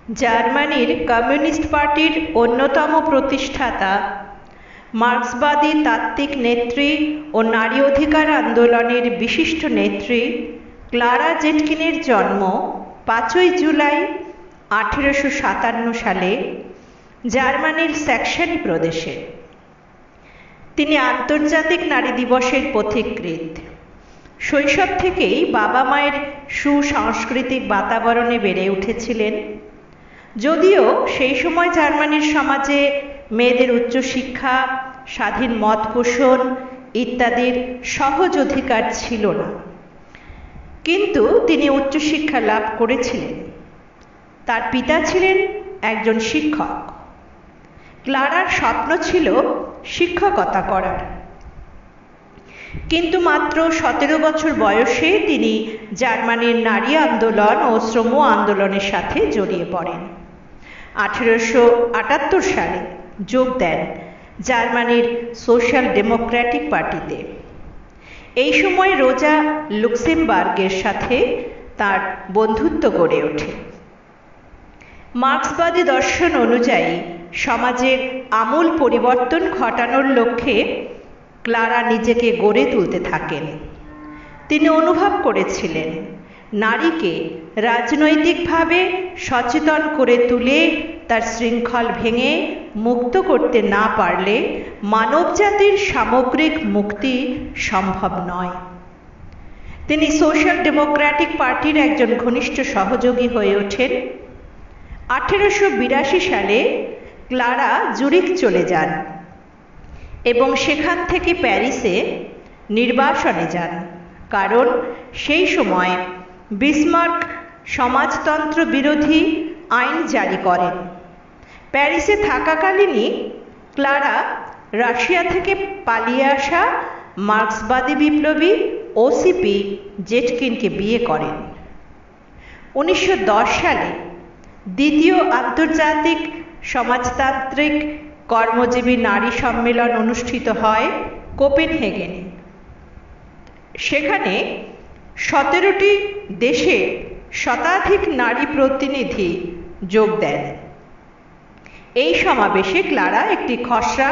জার্মানির কমিউনিস্ট পার্টির অন্যতম প্রতিষ্ঠাতা, মার্ক্সবাদী তাত্ত্বিক নেত্রী ও নারী অধিকার আন্দোলনের বিশিষ্ট নেত্রী ক্লারা জেটকিনের জন্ম 5ই জুলাই 1857 সালে জার্মানির স্যাক্সনি প্রদেশে। তিনি আন্তর্জাতিক নারী দিবসের পথিকৃৎ। শৈশব থেকেই বাবা মায়ের সুসাংস্কৃতিক বাতাবরণে বেড়ে উঠেছিলেন। যদিও সেই সময় জার্মানির সমাজে মেয়েদের উচ্চশিক্ষা, স্বাধীন মত পোষণ ইত্যাদির সহজ অধিকার ছিল না, কিন্তু তিনি উচ্চশিক্ষা লাভ করেছিলেন। তার পিতা ছিলেন একজন শিক্ষক। ক্লারার স্বপ্ন ছিল শিক্ষকতা করার, কিন্তু মাত্র 17 বছর বয়সে তিনি জার্মানির নারী আন্দোলন ও শ্রম আন্দোলনের সাথে জড়িয়ে পড়েন। 1878 সালে যোগ দেন জার্মানির সোশ্যাল ডেমোক্র্যাটিক পার্টিতে। এই সময় রোজা লুক্সেমবার্গের সাথে তার বন্ধুত্ব গড়ে ওঠে। মার্ক্সবাদী দর্শন অনুযায়ী সমাজের আমূল পরিবর্তন ঘটানোর লক্ষ্যে ক্লারা নিজেকে গড়ে তুলতে থাকেন। তিনি অনুভব করেছিলেন, নারীকে রাজনৈতিকভাবে সচেতন করে তুলে তার শৃঙ্খল ভেঙে মুক্ত করতে না পারলে মানবজাতির সামগ্রিক মুক্তি সম্ভব নয়। তিনি সোশ্যাল ডেমোক্র্যাটিক পার্টির একজন ঘনিষ্ঠ সহযোগী হয়ে ওঠেন। 1882 সালে ক্লারা জুরিখ চলে যান এবং সেখান থেকে প্যারিসে নির্বাসনে যান, কারণ সেই সময় বিসমার্ক সমাজতন্ত্র বিরোধী আইন জারি করেন। প্যারিসে থাকাকালীনই ক্লারা রাশিয়া থেকে পালিয়ে আসা মার্ক্সবাদী বিপ্লবী ওসিপি জেটকিনকে বিয়ে করেন। 1910 সালে দ্বিতীয় আন্তর্জাতিক সমাজতান্ত্রিক কর্মজীবী নারী সম্মেলন অনুষ্ঠিত হয় কোপেনহেগেনে। সেখানে 17টি দেশে শতাধিক নারী প্রতিনিধি যোগ দেন। এই সমাবেশে ক্লারা একটি খসড়া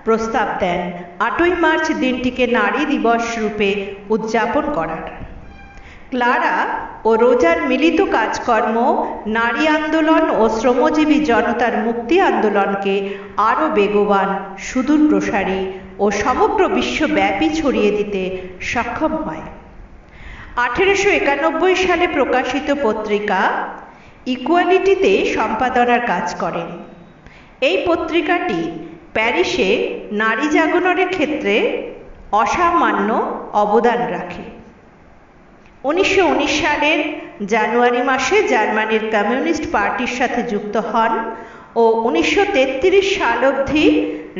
প্রস্তাব দেন 8ই মার্চ দিনটিকে নারী দিবস রূপে উদযাপন করার। ক্লারা ও রোজার মিলিত কাজকর্ম নারী আন্দোলন ও শ্রমজীবী জনতার মুক্তি আন্দোলনকে আরও বেগবান, সুদূর প্রসারী ও সমগ্র বিশ্বব্যাপী ছড়িয়ে দিতে সক্ষম হয়। 1891 সালে প্রকাশিত পত্রিকা ইকুয়ালিটিতে সম্পাদনার কাজ করেন। এই পত্রিকাটি প্যারিসে নারী জাগরণের ক্ষেত্রে অসামান্য অবদান রাখে। 1919 সালের জানুয়ারি মাসে জার্মানির কমিউনিস্ট পার্টির সাথে যুক্ত হন ও 1933 সাল অবধি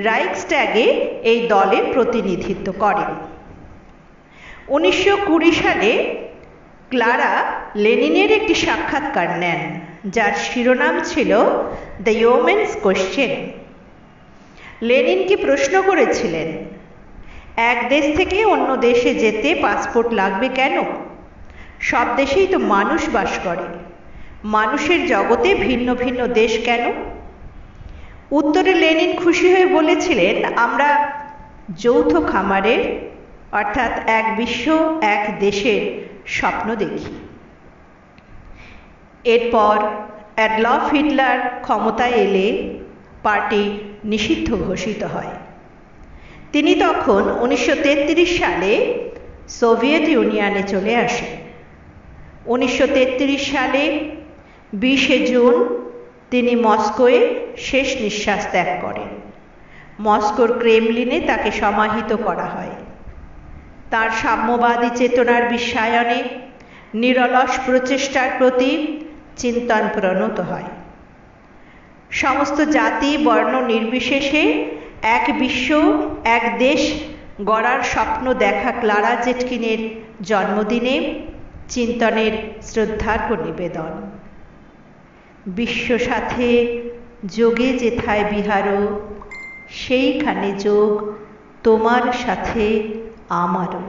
রাইখস্ট্যাগে এই দলের প্রতিনিধিত্ব করেন। 1920 সালে ক্লারা লেনিনের একটি সাক্ষাৎকার নেন, যার শিরোনাম ছিল দ্য ওমেন্স কোয়েশ্চেন। লেনিনকে প্রশ্ন করেছিলেন, এক দেশ থেকে অন্য দেশে যেতে পাসপোর্ট লাগবে কেন? সব দেশেই তো মানুষ বাস করে, মানুষের জগতে ভিন্ন ভিন্ন দেশ কেন? উত্তরে লেনিন খুশি হয়ে বলেছিলেন, আমরা যৌথ খামারের অর্থাৎ এক বিশ্ব এক দেশের স্বপ্ন দেখি। এরপর অ্যাডলফ হিটলার ক্ষমতায় এলে পার্টি নিষিদ্ধ ঘোষিত হয়। তিনি তখন 1933 সালে সোভিয়েত ইউনিয়নে চলে আসেন। 1933 সালে 20 জুন তিনি মস্কোয় শেষ নিঃশ্বাস ত্যাগ করেন। মস্কোর ক্রেমলিনে তাকে সমাহিত করা হয়। তার সাম্যবাদী চেতনার বিশ্বায়নে নিরলস প্রচেষ্টার প্রতি চিন্তন প্রণত হয়। সমস্ত জাতি বর্ণ নির্বিশেষে এক বিশ্ব এক দেশ গড়ার স্বপ্ন দেখা ক্লারা জেটকিনের জন্মদিনে চিন্তনের শ্রদ্ধার্ঘ্য নিবেদন। বিশ্ব সাথে যোগে যেথায় বিহারো, সেইখানে যোগ তোমার সাথে আমারও।